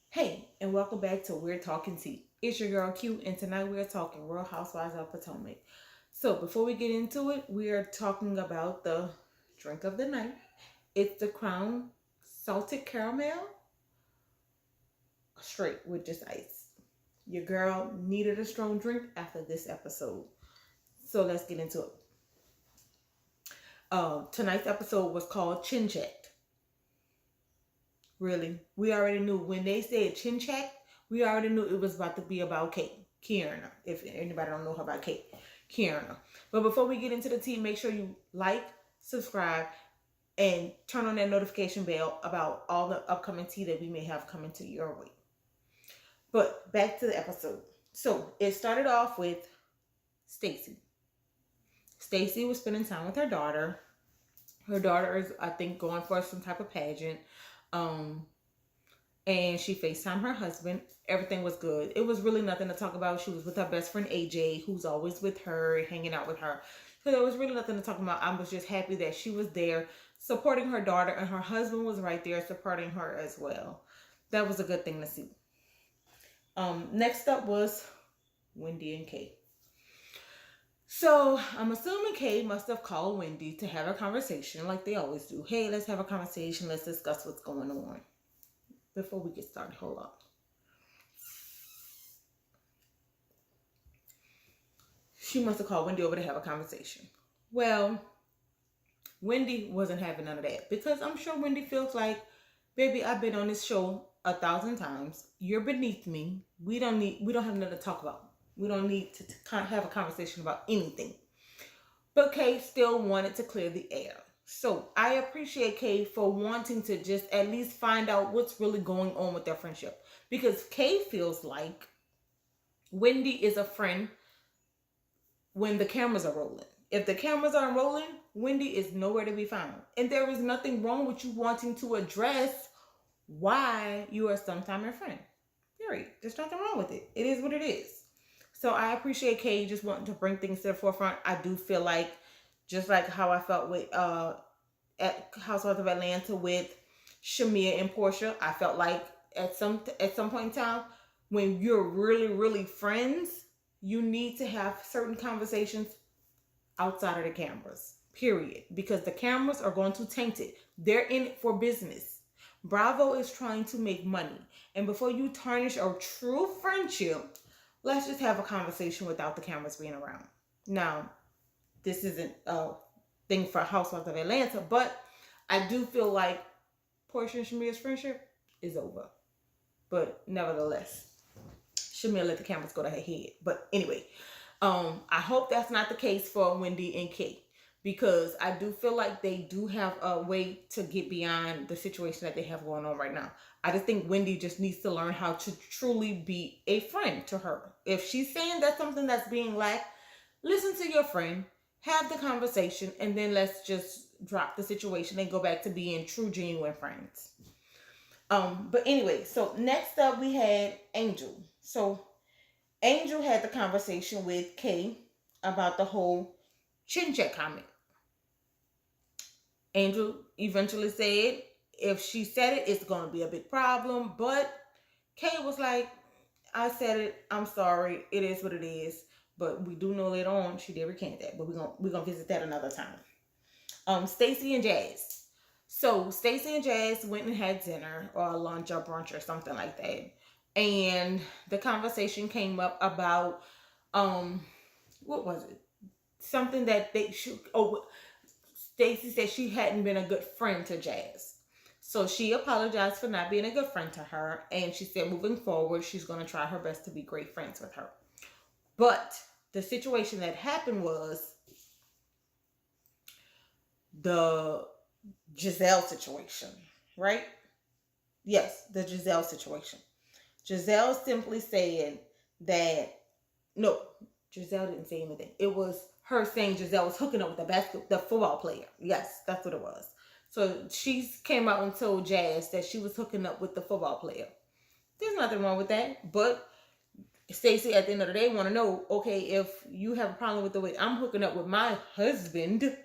Hey, and welcome back to We're Talking Tea. It's your girl Q, and tonight we're talking Real Housewives of Potomac. So, before we get into it, we are talking about the drink of the night. It's the Crown Salted Caramel straight with just ice. Your girl needed a strong drink after this episode. So, let's get into it. Tonight's episode was called Chin Check. Really, we already knew when they said Chin Check, we already knew it was about to be about Kate. Kierna, if anybody don't know her about Kate. Kierna. But before we get into the tea, make sure you like, subscribe, and turn on that notification bell about all the upcoming tea that we may have coming to your way. But back to the episode. So it started off with Stacy. Stacy was spending time with her daughter. Her daughter is, I think, going for some type of pageant. Um, and she FaceTimed her husband. Everything was good. It was really nothing to talk about. She was with her best friend AJ, who's always with her, hanging out with her. So there was really nothing to talk about. I was just happy that she was there supporting her daughter, and her husband was right there supporting her as well. That was a good thing to see. Next up was Wendy and Kay. So I'm assuming Kay must have called Wendy to have a conversation like they always do. Hey, let's have a conversation. Let's discuss what's going on. Before we get started, hold on. She must have called Wendy over to have a conversation. Well, Wendy wasn't having none of that because I'm sure Wendy feels like, baby, I've been on this show 1,000 times. You're beneath me. We don't have nothing to talk about. We don't need to have a conversation about anything. But Kay still wanted to clear the air. So I appreciate Kay for wanting to just at least find out what's really going on with their friendship. Because Kay feels like Wendy is a friend when the cameras are rolling. If the cameras aren't rolling, Wendy is nowhere to be found. And there is nothing wrong with you wanting to address why you are sometime your friend. Period. There's nothing wrong with it. It is what it is. So I appreciate Kay just wanting to bring things to the forefront. I do feel like, just like how I felt with at Housewives of Atlanta with Shamia and Portia, I felt like at some point in time, when you're really, really friends, you need to have certain conversations outside of the cameras. Period. Because the cameras are going to taint it. They're in it for business. Bravo is trying to make money. And before you tarnish a true friendship, let's just have a conversation without the cameras being around. Now, this isn't a thing for Housewives of Atlanta, but I do feel like Portia and Shamia's friendship is over. But nevertheless, Shamia let the cameras go to her head. But anyway, I hope that's not the case for Wendy and Kate, because I do feel like they do have a way to get beyond the situation that they have going on right now. I just think Wendy just needs to learn how to truly be a friend to her. If she's saying that's something that's being lacked, listen to your friend, have the conversation, and then let's just drop the situation and go back to being true, genuine friends. But anyway, so next up we had Angel. So Angel had the conversation with Kay about the whole chin check comment. Angel eventually said if she said it, it's going to be a big problem. But Kay was like, I said it. I'm sorry. It is what it is. But we do know later on she did recant that. But we're gonna visit that another time. Stacey and Jazz. So Stacey and Jazz went and had dinner or a lunch or brunch or something like that. And the conversation came up about what was it? Something that they should. Oh, Stacey said she hadn't been a good friend to Jazz. So she apologized for not being a good friend to her. And she said moving forward, she's going to try her best to be great friends with her. But the situation that happened was the Giselle situation, right? Yes, the Giselle situation. Giselle simply said that, no, Giselle didn't say anything. It was her saying Giselle was hooking up with the football player. Yes, that's what it was. So she came out and told Jazz that she was hooking up with the football player. There's nothing wrong with that. But Stacey, at the end of the day, want to know, okay, if you have a problem with the way I'm hooking up with my husband,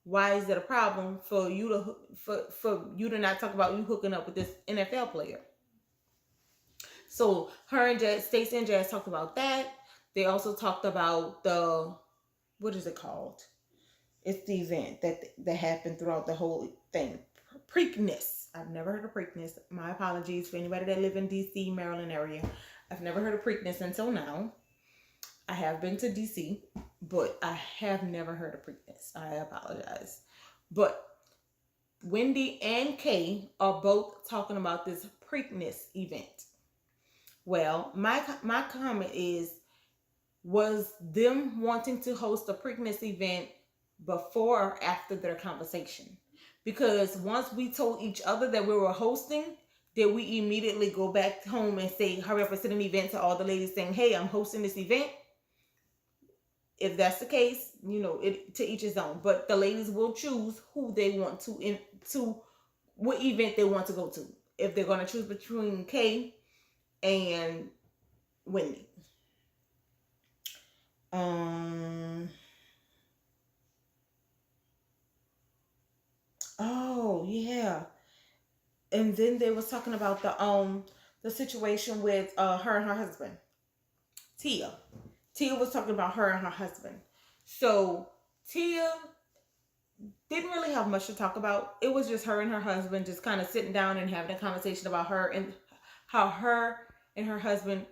why is it a problem for you to not talk about you hooking up with this NFL player? So her and Jazz, Stacey and Jazz talked about that. They also talked about the, what is it called? It's the event that happened throughout the whole thing. Preakness. I've never heard of Preakness. My apologies for anybody that live in DC, Maryland area. I've never heard of Preakness until now. I have been to DC, but I have never heard of Preakness. I apologize. But Wendy and Kay are both talking about this Preakness event. Well, my comment is, was them wanting to host a Preakness event before or after their conversation? Because once we told each other that we were hosting, did we immediately go back home and say, hurry up and set an event to all the ladies saying, hey, I'm hosting this event? If that's the case, it to each his own. But the ladies will choose who they want to what event they want to go to. If they're going to choose between Kay and Wendy. Oh yeah. And then they was talking about the situation with her and her husband. T.E.A. T.E.A was talking about her and her husband. So T.E.A didn't really have much to talk about. It was just her and her husband just kind of sitting down and having a conversation about her and how her and her husband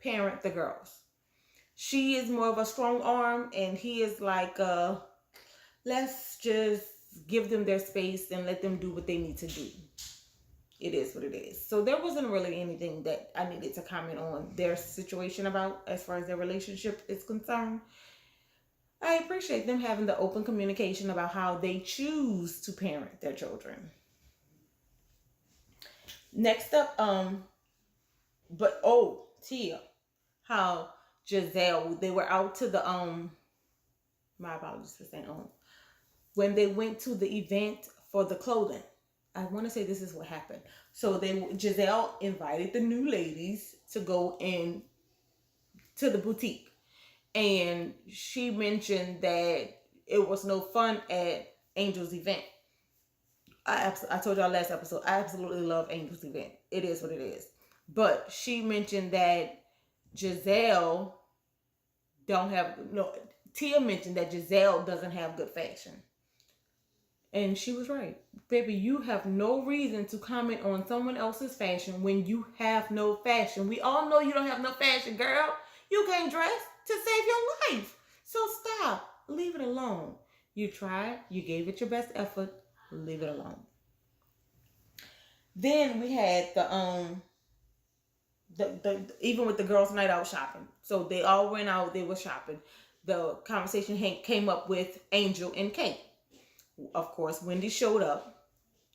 parent the girls. She is more of a strong arm, and he is like, let's just give them their space and let them do what they need to do. It is what it is. So there wasn't really anything that I needed to comment on their situation about as far as their relationship is concerned. I appreciate them having the open communication about how they choose to parent their children. Next up, T.E.A, how Giselle, they were out to the my apologies for saying when they went to the event for the clothing. I want to say this is what happened. So Giselle invited the new ladies to go in to the boutique. And she mentioned that it was no fun at Angel's event. I told y'all last episode, I absolutely love Angel's event. It is what it is. But she mentioned that Giselle T.E.A mentioned that Giselle doesn't have good fashion. And she was right. Baby, you have no reason to comment on someone else's fashion when you have no fashion. We all know you don't have no fashion, girl. You can't dress to save your life. So stop. Leave it alone. You tried. You gave it your best effort. Leave it alone. Then we had the even with the girls' night out shopping. So they all went out. They were shopping. The conversation came up with Angel and Kate. Of course, Wendy showed up.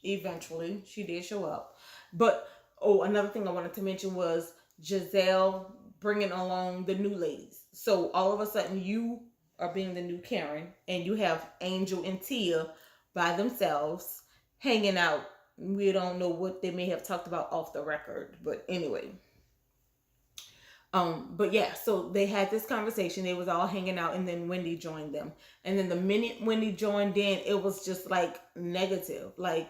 Eventually, she did show up. But, another thing I wanted to mention was Giselle bringing along the new ladies. So, all of a sudden, you are being the new Karen, and you have Angel and T.E.A by themselves hanging out. We don't know what they may have talked about off the record. But anyway. But yeah, so they had this conversation. They was all hanging out, and then Wendy joined them. And then the minute Wendy joined in, it was just like negative. Like,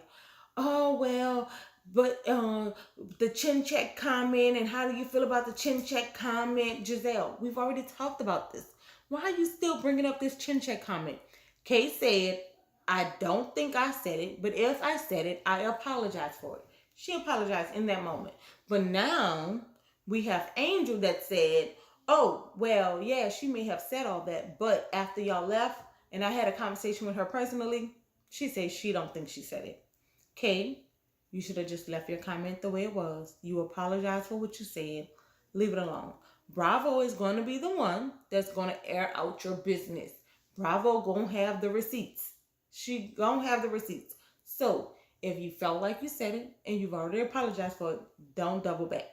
oh, well, but the chin check comment, and how do you feel about the chin check comment? Giselle, we've already talked about this. Why are you still bringing up this chin check comment? Kay said, I don't think I said it, but if I said it, I apologize for it. She apologized in that moment. But now we have Angel that said, oh, well, yeah, she may have said all that, but after y'all left and I had a conversation with her personally, she said she don't think she said it. Kay, you should have just left your comment the way it was. You apologize for what you said. Leave it alone. Bravo is going to be the one that's going to air out your business. Bravo going to have the receipts. She going to have the receipts. So if you felt like you said it and you've already apologized for it, don't double back.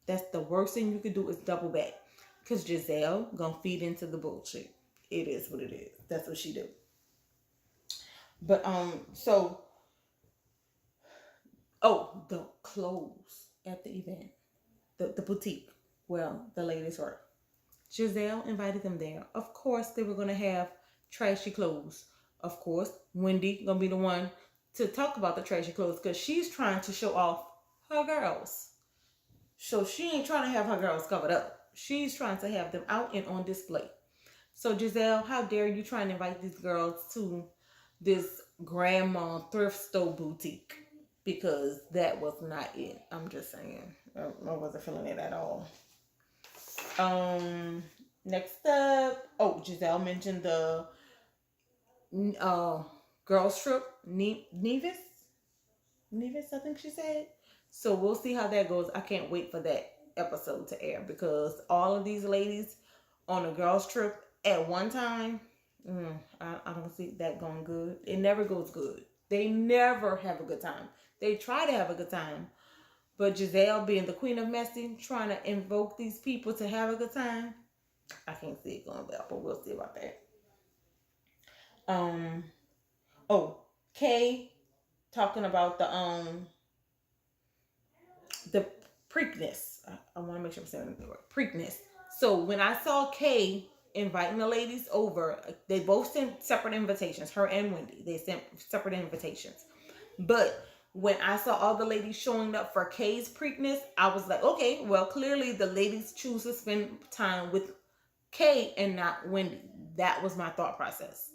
That's the worst thing you could do is double back. Because Giselle gonna feed into the bullshit. It is what it is. That's what she do. But the clothes at the event. The boutique. Well, the ladies were. Giselle invited them there. Of course they were gonna have trashy clothes. Of course, Wendy gonna be the one to talk about the trashy clothes because she's trying to show off her girls. So she ain't trying to have her girls covered up. She's trying to have them out and on display. So Giselle, how dare you try and invite these girls to this grandma thrift store boutique? Because that was not it. I'm just saying. I wasn't feeling it at all. Um, Next up, oh, Giselle mentioned the uh girls trip, Nevis. Nevis, I think she said. So we'll see how that goes. I can't wait for that episode to air because all of these ladies on a girls trip at one time, I don't see that going good. It never goes good. They never have a good time. They try to have a good time, but Giselle, being the queen of messy, trying to invoke these people to have a good time, I can't see it going well. But we'll see about that. Um. Oh, Kay talking about the Preakness. I want to make sure I'm saying the word Preakness. So when I saw Kay inviting the ladies over, they both sent separate invitations. Her and Wendy, they sent separate invitations. But when I saw all the ladies showing up for Kay's Preakness, I was like, okay, well, clearly the ladies choose to spend time with Kay and not Wendy. That was my thought process.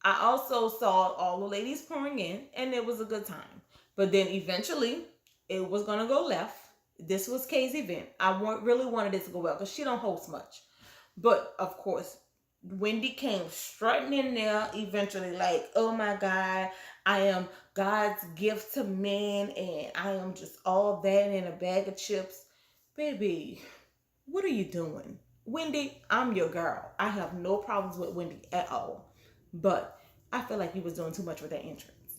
I also saw all the ladies pouring in, and it was a good time. But then eventually, it was gonna go left. This was Kay's event. Really wanted it to go well because she don't host much. But of course, Wendy came strutting in there eventually, like, oh my God, I am God's gift to men, and I am just all that in a bag of chips. Baby, what are you doing? Wendy, I'm your girl. I have no problems with Wendy at all. But I feel like you was doing too much with that entrance.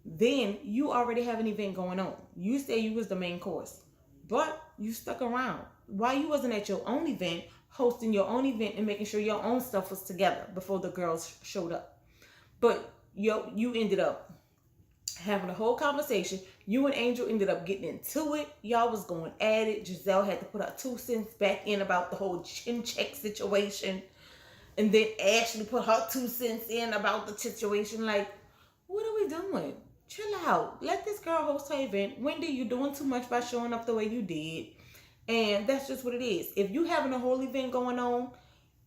Then you already have an event going on. You say you was the main course, but you stuck around. Why you wasn't at your own event, hosting your own event and making sure your own stuff was together before the girls showed up? But you ended up having a whole conversation. You and Angel ended up getting into it. Y'all was going at it. Giselle had to put her 2 cents back in about the whole chin check situation. And then Ashley put her 2 cents in about the situation. Like, what are we doing? Chill out. Let this girl host her event. Wendy, you're doing too much by showing up the way you did. And that's just what it is. If you having a whole event going on,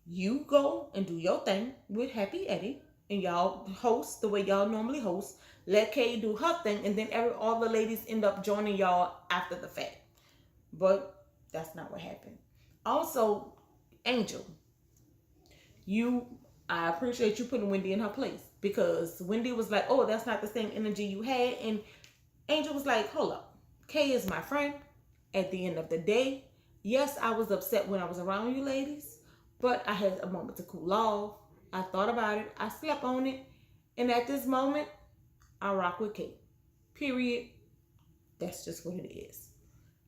you go and do your thing with Happy Eddie. And y'all host the way y'all normally host. Let Kay do her thing. And then all the ladies end up joining y'all after the fact. But that's not what happened. Also, Angel, I appreciate you putting Wendy in her place because Wendy was like, oh, that's not the same energy you had. And Angel was like, hold up. Kay is my friend. At the end of the day, yes, I was upset when I was around you ladies, but I had a moment to cool off. I thought about it. I slept on it. And at this moment, I rock with Kay. Period. That's just what it is.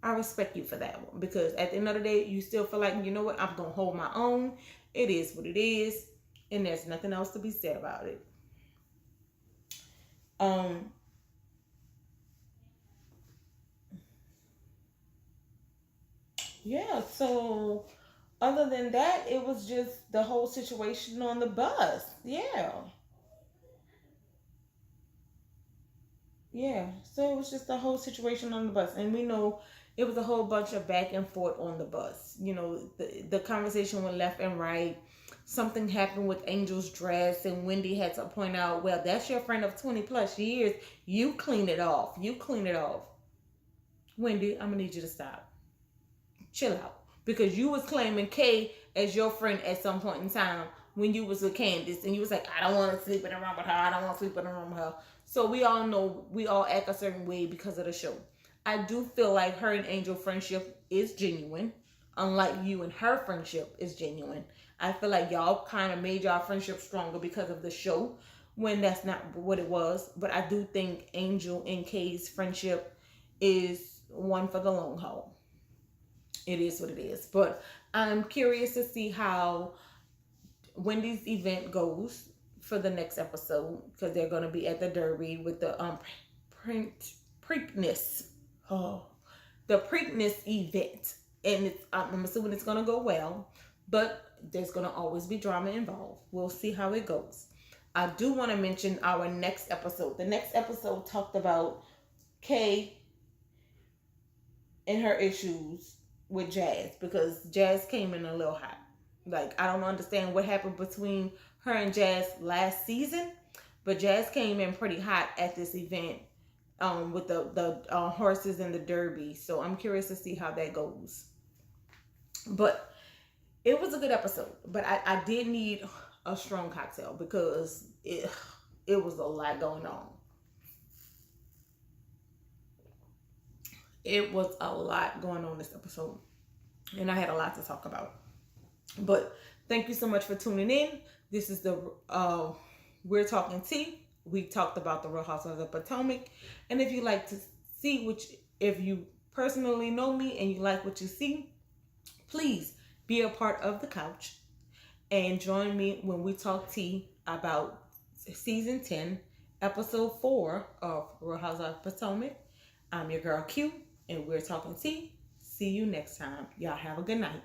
I respect you for that one because at the end of the day, you still feel like, you know what, I'm going to hold my own. It is what it is. And there's nothing else to be said about it. Yeah, so other than that, it was just the whole situation on the bus. Yeah. Yeah. So it was just the whole situation on the bus. And we know it was a whole bunch of back and forth on the bus. You know, the conversation went left and right. Something happened with Angel's dress, and Wendy had to point out, well, that's your friend of 20 plus years. You clean it off. You clean it off. Wendy, I'm going to need you to stop. Chill out. Because you was claiming Kay as your friend at some point in time when you was with Candace, and you was like, I don't want to sleep in a room with her. I don't want to sleep in a room with her. So we all know we all act a certain way because of the show. I do feel like her and Angel friendship is genuine, unlike you and her friendship is genuine. I feel like y'all kind of made y'all friendship stronger because of the show when that's not what it was. But I do think Angel and Kay's friendship is one for the long haul. It is what it is. But I'm curious to see how Wendy's event goes for the next episode because they're going to be at the Derby with the Preakness. Oh, the Preakness event. And I'm assuming it's going to go well, but there's going to always be drama involved. We'll see how it goes. I do want to mention our next episode. The next episode talked about Kay and her issues with Jazz, because Jazz came in a little hot. Like, I don't understand what happened between her and Jazz last season, but Jazz came in pretty hot at this event, with the horses and the derby. So I'm curious to see how that goes. But it was a good episode. But I did need a strong cocktail because it was a lot going on. It was a lot going on this episode, and I had a lot to talk about. But thank you so much for tuning in. This is the We're Talking Tea. We talked about the Real Housewives of Potomac, and if you like to see if you personally know me and you like what you see, please be a part of the couch and join me when we talk tea about season 10, episode 4 of Real Housewives of Potomac. I'm your girl Q, and we're talking tea. See you next time. Y'all have a good night.